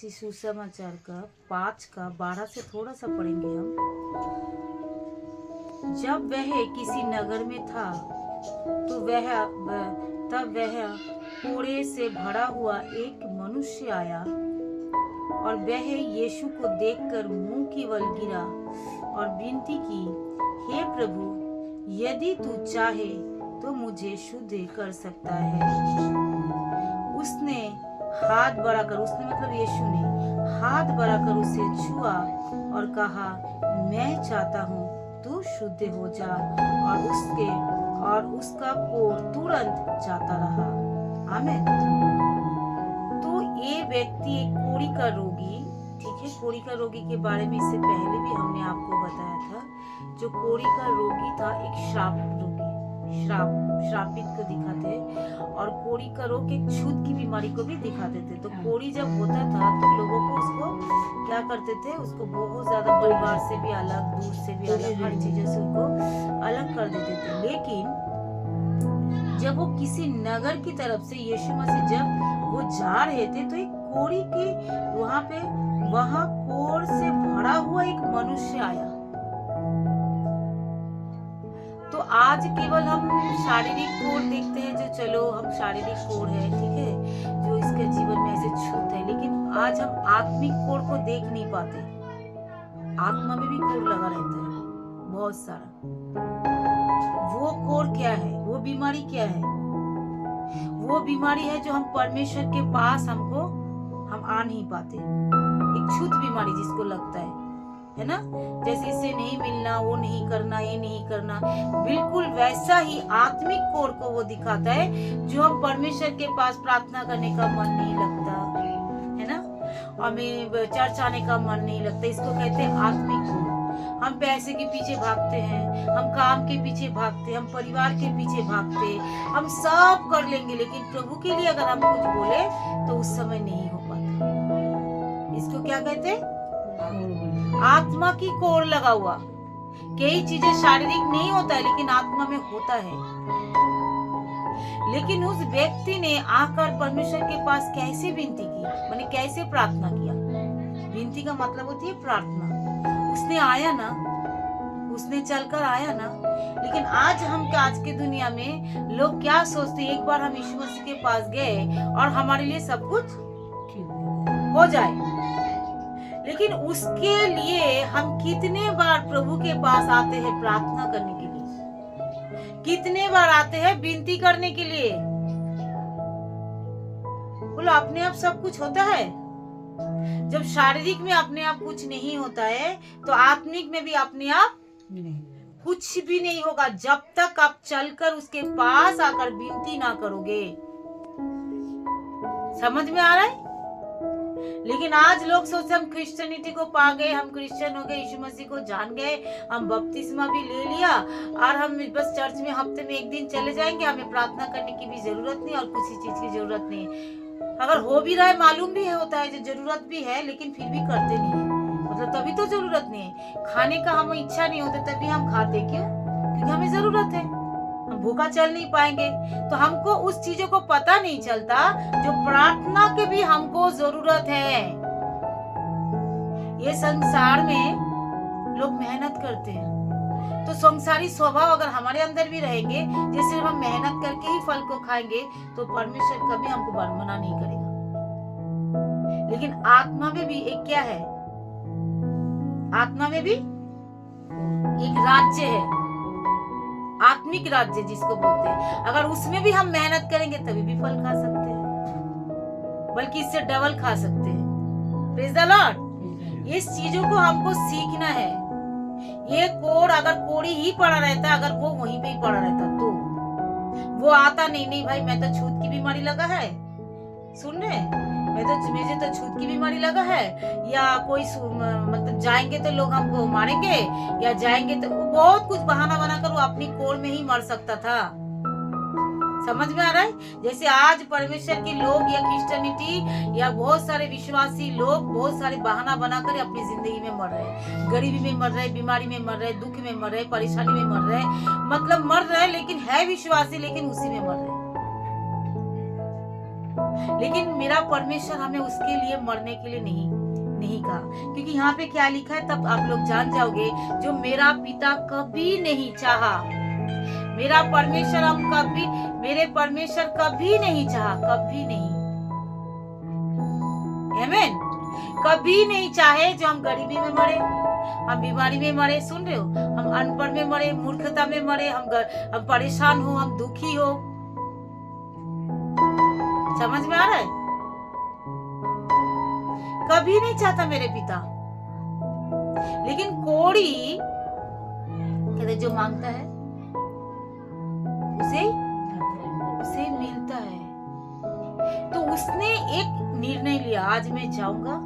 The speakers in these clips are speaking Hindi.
इसी सुसमाचार का 5 का 12 से थोड़ा सा पढ़ेंगे हम। जब वह किसी नगर में था तो तब वह कोड़े से भरा हुआ एक मनुष्य आया और वह यीशु को देखकर मुंह की बल गिरा और विनती की, हे प्रभु, यदि तू चाहे तो मुझे शुद्ध कर सकता है। उसने हाथ बढ़ाकर, उसने मतलब यीशु ने हाथ बढ़ाकर उसे छुआ और कहा, मैं चाहता हूँ तू शुद्ध हो जा। और उसका कोढ़ तुरंत जाता रहा। आमीन। तो ये व्यक्ति एक कोढ़ी का रोगी, ठीक है, कोढ़ी का रोगी के बारे में इससे पहले भी हमने आपको बताया था। जो कोढ़ी का रोगी था एक श्रापित को दिखाते, और कोढ़ी का रोग एक छूत की बीमारी को भी दिखाते थे। तो कोढ़ी जब होता था तो लोगों को उसको क्या करते थे, उसको बहुत ज्यादा परिवार से भी अलग, दूर से भी अलग, हर चीजों से उसको अलग कर देते थे। लेकिन जब वो किसी नगर की तरफ से यीशु मसीह जब वो जा रहे थे तो एक कोढ़ी के वहां कोढ़ से भरा हुआ एक मनुष्य आया। तो आज केवल हम शारीरिक कोढ़ देखते हैं, जो चलो हम शारीरिक कोढ़ है, ठीक है, जो इसके जीवन में ऐसे छूत है, लेकिन आज हम आत्मिक कोढ़ को देख नहीं पाते। आत्मा में भी कोढ़ लगा रहता है बहुत सारा। वो कोढ़ क्या है, वो बीमारी क्या है? वो बीमारी है जो हम परमेश्वर के पास हम आ नहीं पाते। एक छूत बीमारी जिसको लगता है ना, जैसे इससे नहीं मिलना, वो नहीं करना, ये नहीं करना, बिल्कुल वैसा ही आत्मिक कोढ़ को वो दिखाता है, जो हम परमेश्वर के पास प्रार्थना करने का मन नहीं लगता है ना, हमें चर्च आने का मन नहीं लगता। इसको कहते हैं आत्मिक कोढ़। हम पैसे के पीछे भागते हैं, हम काम के पीछे भागते, हम परिवार के पीछे भागते, हम सब कर लेंगे, लेकिन प्रभु के लिए अगर हम कुछ बोले तो उस समय नहीं हो पाता। इसको क्या कहते हैं? आत्मा की कोढ़ लगा हुआ। कई चीजें शारीरिक नहीं होता है, लेकिन आत्मा में होता है। लेकिन उस व्यक्ति ने आकर परमेश्वर के पास कैसे विनती की, माने कैसे प्रार्थना किया। विनती का मतलब होती है प्रार्थना। उसने आया ना, उसने चलकर आया ना। लेकिन आज की दुनिया में लोग क्या सोचते हैं, एक बार हम यीशु मसीह के पास गए और हमारे लिए सब कुछ हो जाए। लेकिन उसके लिए हम कितने बार प्रभु के पास आते हैं प्रार्थना करने के लिए, कितने बार आते हैं विनती करने के लिए। बोलो, अपने आप सब कुछ होता है? जब शारीरिक में अपने आप कुछ नहीं होता है तो आत्मिक में भी अपने आप कुछ भी नहीं होगा, जब तक आप चलकर उसके पास आकर विनती ना करोगे। समझ में आ रहा है? लेकिन आज लोग सोचते हम क्रिश्चियनिटी को पा गए, हम क्रिश्चियन हो गए, यीशु मसीह को जान गए, हम बपतिस्मा भी ले लिया और हम बस चर्च में हफ्ते में एक दिन चले जाएंगे, हमें प्रार्थना करने की भी जरूरत नहीं और किसी चीज की जरूरत नहीं। अगर हो भी रहा है, मालूम भी होता है, जो जरूरत भी है, लेकिन फिर भी करते नहीं है। मतलब तभी तो जरूरत नहीं है। खाने का हमें इच्छा नहीं होता तभी हम खाते, क्यों? क्योंकि हमें जरूरत है, हम भूखा चल नहीं पाएंगे। तो हमको उस चीजों को पता नहीं चलता जो प्रार्थना के भी हमको जरूरत है। ये संसार में लोग मेहनत करते हैं, तो संसारी स्वभाव अगर हमारे अंदर भी रहेंगे, जैसे हम मेहनत करके ही फल को खाएंगे, तो परमेश्वर कभी हमको मना नहीं करेगा। लेकिन आत्मा में भी एक क्या है, आत्मा में भी एक राज्य है, आत्मिक राज्य जिसको बोलते हैं। अगर उसमें भी हम मेहनत करेंगे तभी भी फल खा सकते हैं, बल्कि इससे डबल खा सकते हैं। Praise the Lord. इस चीजों को हमको सीखना है। ये कोढ़ अगर कोढ़ी ही पड़ा रहता, अगर वो वहीं पे ही पड़ा रहता, तो वो आता नहीं भाई मैं तो छूत की बीमारी लगा है, सुन रहे, मुझे तो छूत की बीमारी लगा है, या कोई मतलब जाएंगे तो लोग हमको मारेंगे, या जाएंगे तो बहुत कुछ बहाना बनाकर वो अपनी कोढ़ में ही मर सकता था। समझ में आ रहा है? जैसे आज परमेश्वर के लोग या क्रिश्चियनिटी या बहुत सारे विश्वासी लोग बहुत सारे बहाना बनाकर अपनी जिंदगी में मर रहे, गरीबी में मर रहे, बीमारी में मर रहे, दुख में मर रहे, परेशानी में मर रहे, मतलब मर रहे, लेकिन है विश्वासी लेकिन उसी में मर रहे। लेकिन मेरा परमेश्वर हमें उसके लिए मरने के लिए नहीं कहा, क्योंकि यहाँ पे क्या लिखा है तब आप लोग जान जाओगे। जो मेरा पिता कभी नहीं चाहा, मेरे परमेश्वर कभी नहीं चाहा, कभी नहीं। आमीन। कभी नहीं चाहे जो हम गरीबी में मरे, हम बीमारी में मरे, सुन रहे हो, हम अनपढ़ में मरे, मूर्खता में मरे, हम परेशान हो, हम दुखी हो। समझ में आ रहा है? कभी नहीं चाहता मेरे पिता। लेकिन कोड़ी कहते जो मांगता है उसे मिलता है। तो उसने एक निर्णय लिया, आज मैं जाऊंगा,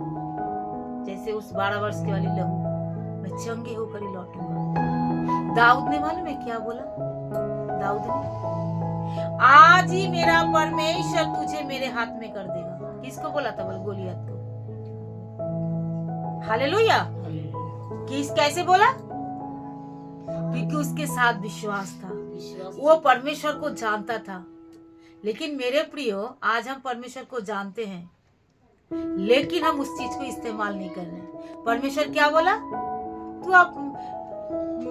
जैसे उस 12 वर्ष की वाली लहू, मैं चंगे होकर ही लौटूंगा। दाऊद ने मालूम है क्या बोला? दाऊद ने, आज ही मेरा परमेश्वर तुझे मेरे हाथ में कर देगा। किसको बोला था? बोल गोलियत को। हालेलुया। कैसे बोला? क्योंकि उसके साथ विश्वास था, वो परमेश्वर को जानता था। लेकिन मेरे प्रियो, आज हम परमेश्वर को जानते हैं, लेकिन हम उस चीज को इस्तेमाल नहीं कर रहे। परमेश्वर क्या बोला?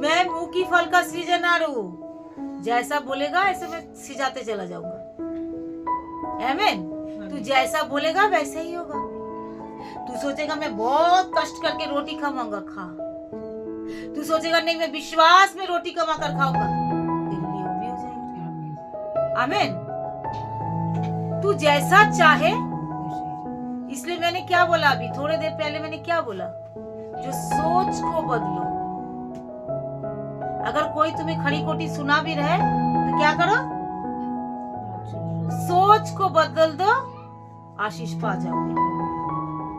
मैं मुंह की फल का सृजनहार हूं, जैसा बोलेगा ऐसे मैं सिजाते चला जाऊंगा। आमीन। तू जैसा बोलेगा वैसे ही होगा। तू सोचेगा मैं बहुत कष्ट करके रोटी खाऊंगा, खा। तू सोचेगा नहीं मैं विश्वास में रोटी कमा कर खाऊंगा, तेरे लिए वो भी हो जाएगा। आमीन। तू जैसा चाहे। इसलिए मैंने क्या बोला अभी थोड़ी देर पहले, मैंने क्या बोला? जो सोच को बदलो। अगर कोई तुम्हें खड़ी खोटी सुना भी रहे तो क्या करो? सोच को बदल दो, आशीष पा जाओगे।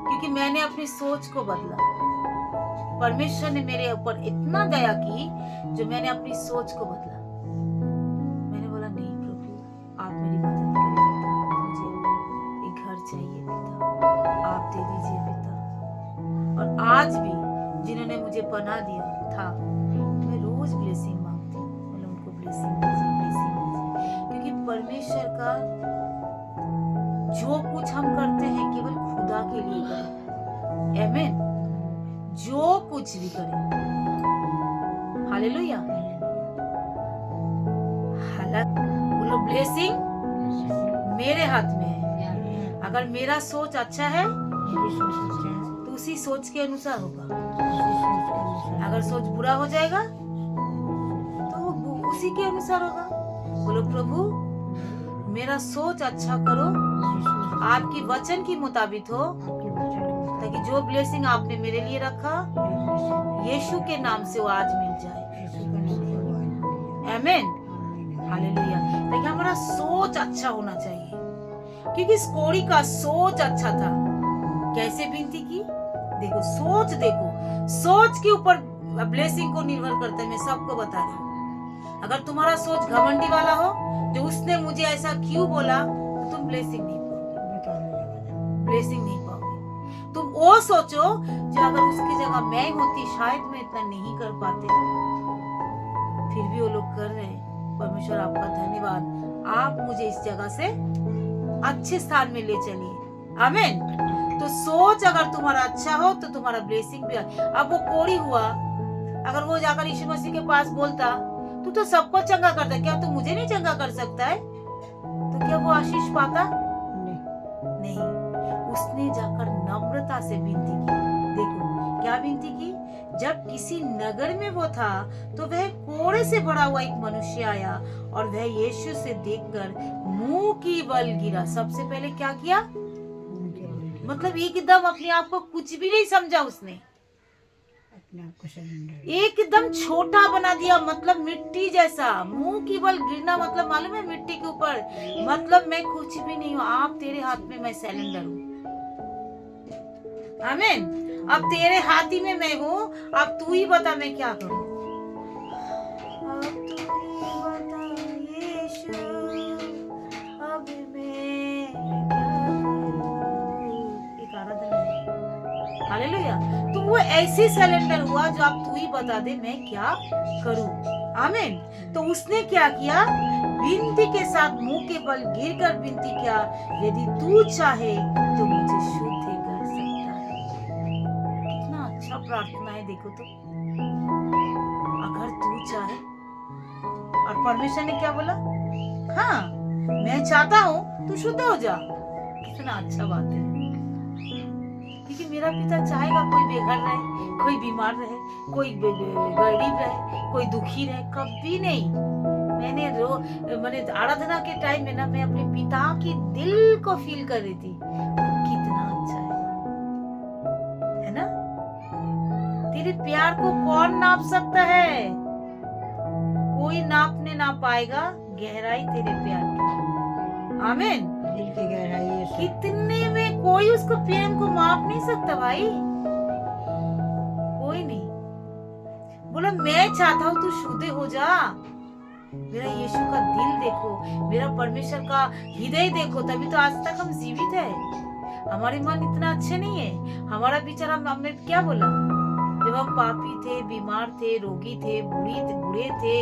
क्योंकि मैंने अपनी सोच को बदला। परमेश्वर ने मेरे ऊपर इतना दया की जो मैंने अपनी सोच को बदला। मैंने बोला नहीं प्रभु, आप मेरी मदद करें पिता, मुझे एक घर चाहिए पिता, आप दे दीजिए पिता। और आज भी जिन्होंने मुझे पनाह दिया था, मैं रोज ब्लेसिंग मांगती हूँ, मतलब उनको ब्लेसिंग दीजिए। क्योंकि परमेश्वर का जो कुछ हम करते हैं केवल खुदा के लिए करें। आमीन। जो कुछ भी करें। हालेलुया। बोलो ब्लेसिंग मेरे हाथ में है। अगर मेरा सोच अच्छा है तो उसी सोच के अनुसार होगा। अगर सोच बुरा हो जाएगा तो वो उसी के अनुसार होगा। बोलो प्रभु मेरा सोच अच्छा करो, आपकी वचन की मुताबिक हो, ताकि जो ब्लेसिंग आपने मेरे लिए रखा यीशु के नाम से वो आज मिल जाए। आमीन। हालेलुया। ताकि हमारा सोच अच्छा होना चाहिए, क्योंकि इस कोड़ी का सोच अच्छा था। कैसे विनती की? देखो सोच, देखो सोच के ऊपर ब्लेसिंग को निर्भर करता है। मैं सबको बता रही हूँ। अगर तुम्हारा सोच घमंडी वाला हो, जो उसने मुझे ऐसा क्यों बोला, तो तुम ब्लेसिंग नहीं पाओगे। तुम वो सोचो जो अगर उसकी जगह मैं होती शायद मैं इतना नहीं कर पाते, फिर भी वो लोग कर रहे हैं। परमेश्वर आपका धन्यवाद, आप मुझे इस जगह से अच्छे स्थान में ले चलिए। आमीन। तो सोच अगर तुम्हारा अच्छा हो तो तुम्हारा ब्लेसिंग भी। अब वो कोड़ी हुआ, अगर वो जाकर यीशु मसीह के पास बोलता तू तो सबको चंगा करता है, क्या तू मुझे नहीं चंगा कर सकता है? तो क्या वो आशीष पाता? नहीं। उसने जाकर नम्रता से विनती की। देखो क्या विनती की? जब किसी नगर में वो था तो वह कोड़े से भरा हुआ एक मनुष्य आया और वह यीशु से देखकर मुंह की बल गिरा। सबसे पहले क्या किया? मतलब एकदम अपने आप को कुछ भी नहीं समझा उसने, एकदम छोटा बना दिया, मतलब मिट्टी जैसा। मुंह की बल गिरना मतलब मालूम है? मिट्टी के ऊपर, मतलब मैं कुछ भी नहीं हूँ, आप तेरे हाथ में मैं सरेंडर हूँ। आमीन। अब तेरे हाथ ही में मैं हूँ, अब तू ही बता मैं क्या करूँ। अब तू ही बता यीशु, अब मैं क्या करूँ। एक आराधना है। हालेलुया। तो वो ऐसे सरेंडर हुआ जो आप तू ही बता दे मैं क्या करूँ। आमीन। तो उसने क्या किया, विनती के साथ मुंह के बल गिरकर विनती किया, यदि तू चाहे तो मुझे शुद्ध कर सकता है। कितना अच्छा प्रार्थना है, देखो तो, अगर तू चाहे। और परमेश्वर ने क्या बोला, हाँ मैं चाहता हूँ तू शुद्ध हो जा। कितना अच्छा बात है, क्योंकि मेरा पिता चाहेगा कोई बेघर रहे, कोई बीमार रहे, कोई गरीब रहे, कोई दुखी रहे, कभी नहीं। मैंने आराधना के टाइम में ना, मैं अपने पिता की दिल को फील कर रही थी, कितना अच्छा है ना। तेरे प्यार को कौन नाप सकता है, कोई नापने ना पाएगा गहराई तेरे प्यार की। आमीन। दिल की गहराई है, कितने में कोई उसको प्रेम को माप नहीं सकता भाई, कोई नहीं। बोला मैं चाहता हूँ तू शुद्ध हो जा। मेरा यीशु का दिल देखो, मेरा परमेश्वर का हृदय देखो, तभी तो आज तक हम जीवित है। हमारे मन इतना अच्छे नहीं है, हमारा विचार, हमने क्या बोला, जब हम पापी थे, बीमार थे, रोगी थे, बुरे थे,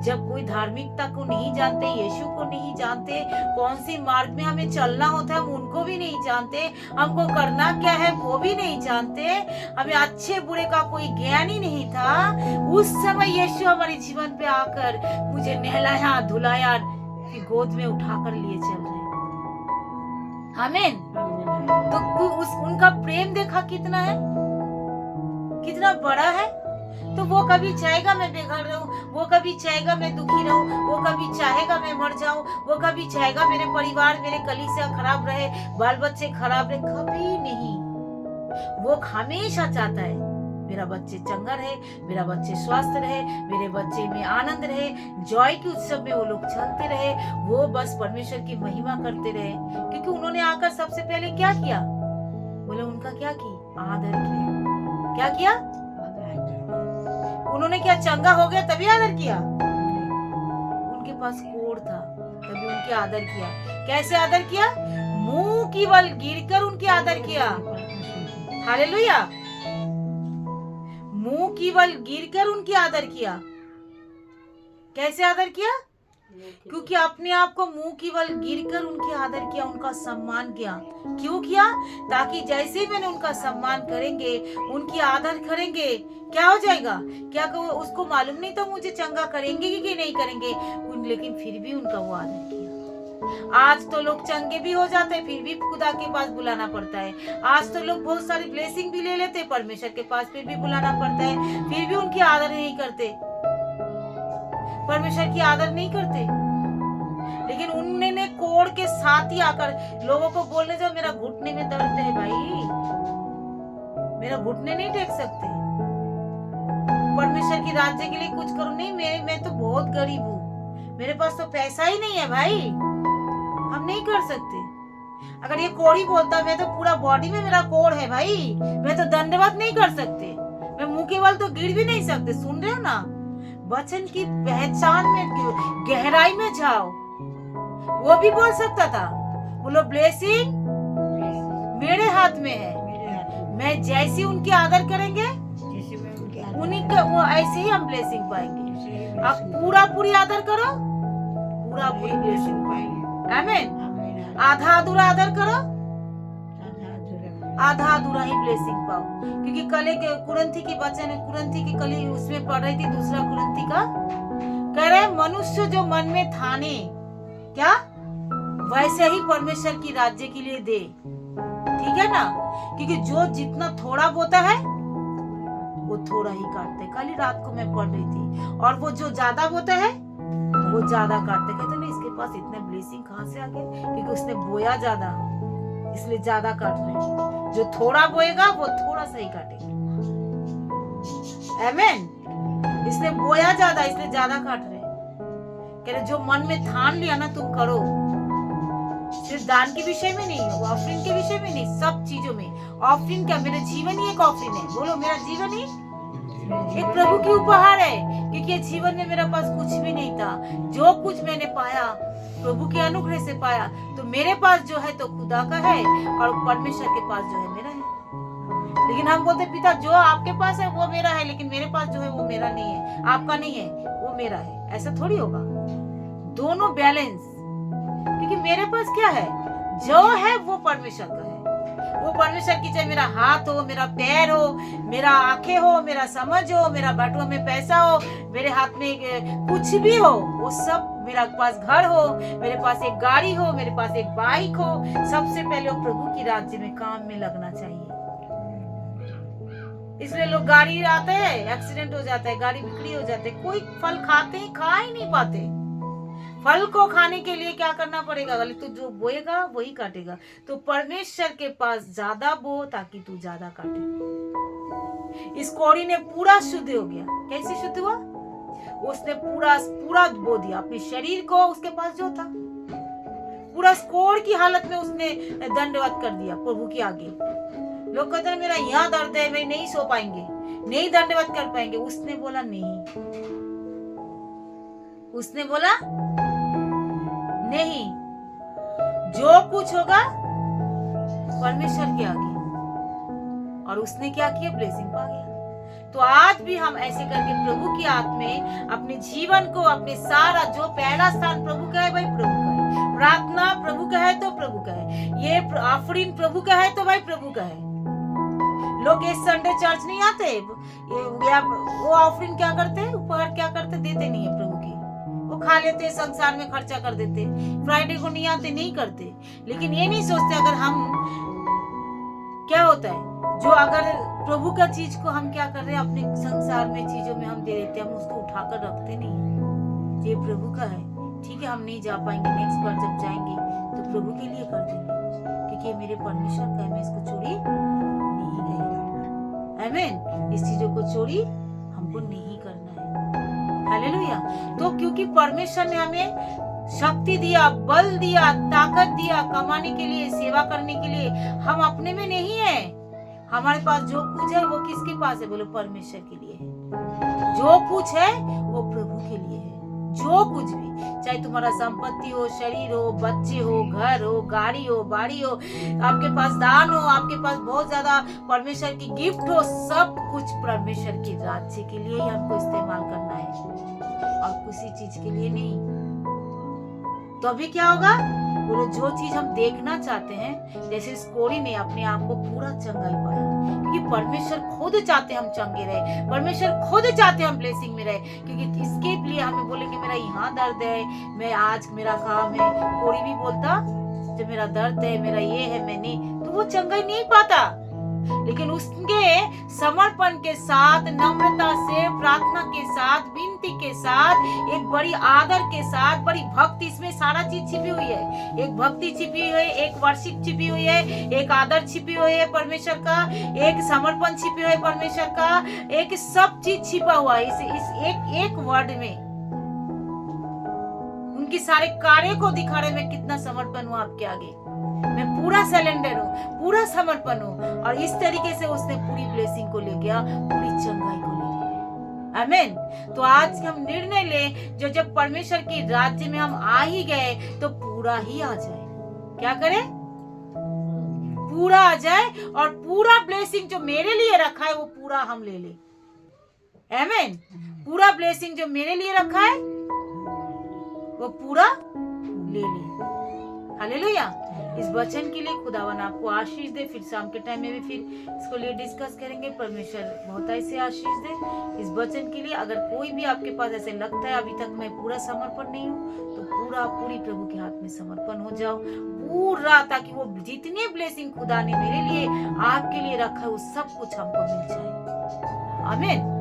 जब कोई धार्मिकता को नहीं जानते, यीशु को नहीं जानते, कौन सी मार्ग में हमें चलना होता है हम उनको भी नहीं जानते, हमको करना क्या है वो भी नहीं जानते, हमें अच्छे बुरे का कोई ज्ञान ही नहीं था, उस समय यीशु हमारे जीवन पे आकर मुझे नहलाया धुलाया, फिर गोद में उठाकर लिए चल रहे। आमीन। तो उनका प्रेम देखा कितना है, कितना बड़ा है। तो वो कभी चाहेगा मैं बेघर रहूं, वो कभी चाहेगा मैं दुखी रहूं, वो कभी चाहेगा मैं मर जाऊं, वो कभी चाहेगा मेरे परिवार, मेरे कलीसिया खराब रहे, बाल बच्चे खराब रहे, कभी नहीं। वो हमेशा चाहता है मेरा बच्चे चंगा रहे, मेरा बच्चे स्वस्थ रहे, मेरे बच्चे में आनंद रहे, जॉय के उत्सव में वो लोग चलते रहे, वो बस परमेश्वर की महिमा करते रहे। क्योंकि उन्होंने आकर सबसे पहले क्या किया, बोले उनका क्या की, आदर किया। क्या किया, उन्होंने क्या चंगा हो गया तभी आदर किया, उनके पास कोढ़ था तभी उनके आदर किया। कैसे आदर किया, मुंह की बल गिरकर उनकी आदर किया। हालेलुया। मुंह की बल गिरकर उनकी आदर किया। कैसे आदर किया, क्योंकि अपने आप को मुंह की बल गिरकर उनकी आदर किया, उनका सम्मान किया। क्यों किया, ताकि जैसे मैंने उनका सम्मान करेंगे, उनकी आदर करेंगे, क्या हो जाएगा, क्या उसको मालूम नहीं तो मुझे चंगा करेंगे कि नहीं करेंगे, लेकिन फिर भी उनका वो आदर किया। आज तो लोग चंगे भी हो जाते हैं, फिर भी खुदा के पास बुलाना पड़ता है। आज तो लोग बहुत सारी ब्लेसिंग भी ले लेते हैं परमेश्वर के पास, फिर भी बुलाना पड़ता है, फिर भी उनकी आदर नहीं करते, परमेश्वर की आदर नहीं करते। लेकिन उन्होंने कोड़ के साथ ही आकर लोगों को बोलने जाओ मेरा घुटने में दर्द है भाई, मेरा घुटने नहीं टेक सकते, परमेश्वर की राज्य के लिए कुछ करो। नहीं, मैं तो बहुत गरीब हूँ, मेरे पास तो पैसा ही नहीं है भाई, हम नहीं कर सकते। अगर ये कोड़ी बोलता मैं तो पूरा बॉडी में मेरा कोड़ है भाई, मैं तो दंडवत नहीं कर सकते, मैं मुंह के बल तो गिर भी नहीं सकते। सुन रहे हो ना, वचन की पहचान में गहराई में जाओ। वो भी बोल सकता था, बोलो ब्लेसिंग मेरे हाथ में है, मैं जैसी उनकी आदर करेंगे उन्हीं का वो ऐसे ही हम ब्लेसिंग पाएंगे। आप पूरा पूरी आदर करो, पूरा पूरी ब्लेसिंग पाएंगे। आमीन। आधा अधूरा आदर करो, आधा अधूरा ही ब्लेसिंग पाओ। क्योंकि कल एक कुरंथी की वचन है, कुरंथी की कली उसमें पढ़ रही थी, दूसरा कुरंथी का कह रहे मनुष्य जो मन में ठाने क्या वैसे ही परमेश्वर की राज्य के लिए दे। ठीक है ना, क्योंकि जो जितना थोड़ा बोता है वो थोड़ा ही काटते। कल ही रात को मैं पढ़ रही थी, और वो जो ज्यादा बोता है वो ज्यादा काटते। कहते नहीं इसके पास इतने ब्लेसिंग कहाँ से आ गए, क्योंकि उसने बोया ज्यादा इसलिए ज्यादा काट रहे। जो थोड़ा बोएगा वो थोड़ा सा ही काटेगा। आमीन। इसने बोया ज्यादा इसलिए ज्यादा काट रहे। कह रहे जो मन में ठान लिया ना तुम करो, सिर्फ दान के विषय में नहीं, ऑफरिंग के विषय में नहीं, सब चीजों में। ऑफरिंग क्या, मेरा जीवन ही एक ऑफरिंग है। बोलो मेरा जीवन ही एक प्रभु की उपहार है, क्योंकि जीवन में मेरे पास कुछ भी नहीं था। जो कुछ मैंने पाया प्रभु के अनुग्रह से पाया। तो मेरे पास जो है तो खुदा का है, और परमेश्वर के पास जो है मेरा है। लेकिन हम बोलते पिता जो आपके पास है वो मेरा है, लेकिन मेरे पास जो है वो मेरा नहीं है, आपका नहीं है, वो मेरा है, ऐसा थोड़ी होगा। दोनों बैलेंस, क्योंकि मेरे पास क्या है, जो है वो परमेश्वर का है। वो परमेश्वर की, चाहे मेरा हाथ हो, मेरा पैर हो, मेरा आंखें हो, मेरा समझ हो, मेरा बटुआ में पैसा हो, मेरे हाथ में कुछ भी हो, वो सब, मेरा पास घर हो, मेरे पास एक गाड़ी हो, मेरे पास एक बाइक हो, सबसे पहले वो प्रभु की राज्य में काम में लगना चाहिए। इसलिए लोग गाड़ी आते हैं, एक्सीडेंट हो जाता है, गाड़ी बिक्री हो जाते है, कोई फल खाते ही खा ही नहीं पाते। फल को खाने के लिए क्या करना पड़ेगा, बोले तू जो बोएगा वही काटेगा। तो परमेश्वर के पास ज्यादा बो ताकि तू ज्यादा काटे। इस कौड़ी ने पूरा शुद्ध हो गया। कैसे शुद्ध हुआ? उसने पूरा बो दिया अपने शरीर को, उसके पास जो था पूरा कोड़ की हालत में उसने दंडवत कर दिया प्रभु के आगे। लोग कहते हैं मेरा यहाँ दर्द है, मैं नहीं सो पाएंगे, नहीं दंडवत कर पाएंगे। उसने बोला नहीं, उसने बोला नहीं, जो कुछ होगा परमेश्वर के आगे। और उसने क्या किया? ब्लेसिंग पा गया। तो आज भी हम ऐसे करके प्रभु की हाथ में अपने जीवन को, अपने सारा, जो पहला स्थान प्रभु का है भाई प्रभु का है, प्रार्थना प्रभु का है तो प्रभु का है, ये ऑफरिंग प्रभु का है तो भाई प्रभु का है। लोग इस संडे चर्च नहीं आते, वो ऑफरिंग क्या करते हैं, उपहार क्या करते, देते नहीं है प्रभु की, वो खा लेते, संसार में खर्चा कर देते। फ्राइडे को नहीं आते, नहीं करते। लेकिन ये नहीं सोचते अगर हम, क्या होता है जो अगर प्रभु का चीज को हम क्या कर रहे हैं, अपने संसार में चीजों में हम दे देते हैं, हम उसको उठाकर रखते नहीं। ये प्रभु का है, ठीक है, हम नहीं जा पाएंगे, नेक्स्ट बार जब जाएंगे तो प्रभु के लिए कर देंगे, क्योंकि ये मेरे परमेश्वर का है, मैं इसको चोरी नहीं करेगा। आमीन। इस चीजों को चोरी हमको नहीं करना है। हालेलुया। तो क्योंकि परमेश्वर ने हमें शक्ति दिया, बल दिया, ताकत दिया कमाने के लिए, सेवा करने के लिए, हम अपने में नहीं है। हमारे पास जो कुछ है वो किसके पास है? बोलो परमेश्वर के लिए है। जो कुछ है वो प्रभु के लिए है। जो कुछ भी, चाहे तुम्हारा संपत्ति हो, शरीर हो, बच्चे हो, घर हो, गाड़ी हो, बाड़ी हो, आपके पास दान हो, आपके पास बहुत ज्यादा परमेश्वर की गिफ्ट हो, सब कुछ परमेश्वर के राज्य के लिए ही हमको इस्तेमाल करना है और किसी चीज के लिए नहीं। तो अभी क्या होगा? बोलो जो चीज हम देखना चाहते हैं, जैसे इस कोड़ी ने अपने आप को पूरा चंगाई पाया, क्योंकि परमेश्वर खुद चाहते हम चंगे रहे, परमेश्वर खुद चाहते हम ब्लेसिंग में रहे। क्योंकि इसके लिए हमें बोलेंगे मेरा यहाँ दर्द है, मैं आज मेरा काम है, कोई भी बोलता जब मेरा दर्द है, मेरा ये है, मैं नहीं, तो वो चंगाई नहीं पाता। लेकिन उसके समर्पण के साथ, नम्रता से, प्रार्थना के साथ, विनती के साथ, एक बड़ी आदर के साथ, बड़ी भक्ति, इसमें सारा चीज छिपी हुई है। एक भक्ति छिपी हुई है, एक वर्शिप छिपी हुई है, एक आदर छिपी हुई है परमेश्वर का, एक समर्पण छिपी हुई है परमेश्वर का, एक सब चीज छिपा हुआ है इस एक वर्ड में। उनकी सारे कार्य को दिखा रहे मैं कितना समर्पण हूँ आपके आगे, मैं पूरा सरेंडर हूँ, पूरा समर्पण हूँ। और इस तरीके से उसने पूरी ब्लेसिंग को ले गया, पूरी चंगाई को ले गया। आमीन। तो आज हम निर्णय ले, जो जब परमेश्वर के राज्य में हम आ ही गए तो पूरा ही आ जाए। क्या करें? पूरा आ जाए और पूरा ब्लेसिंग जो मेरे लिए रखा है वो पूरा हम ले ले। आमीन। पूरा ब्लेसिंग जो मेरे लिए रखा है वो पूरा ले ले। हालेलुया। इस वचन के लिए खुदावन आपको आशीष दे। फिर शाम के टाइम में भी फिर इसको लिए डिस्कस करेंगे। परमेश्वर बहुत ऐसे आशीष दे इस वचन के लिए। अगर कोई भी आपके पास ऐसे लगता है अभी तक मैं पूरा समर्पण नहीं हूँ, तो पूरी प्रभु के हाथ में समर्पण हो जाओ पूरा, ताकि वो जितने ब्लेसिंग खुदा ने मेरे लिए आपके लिए रखा है वो सब कुछ हमको मिल जाए। आमीन।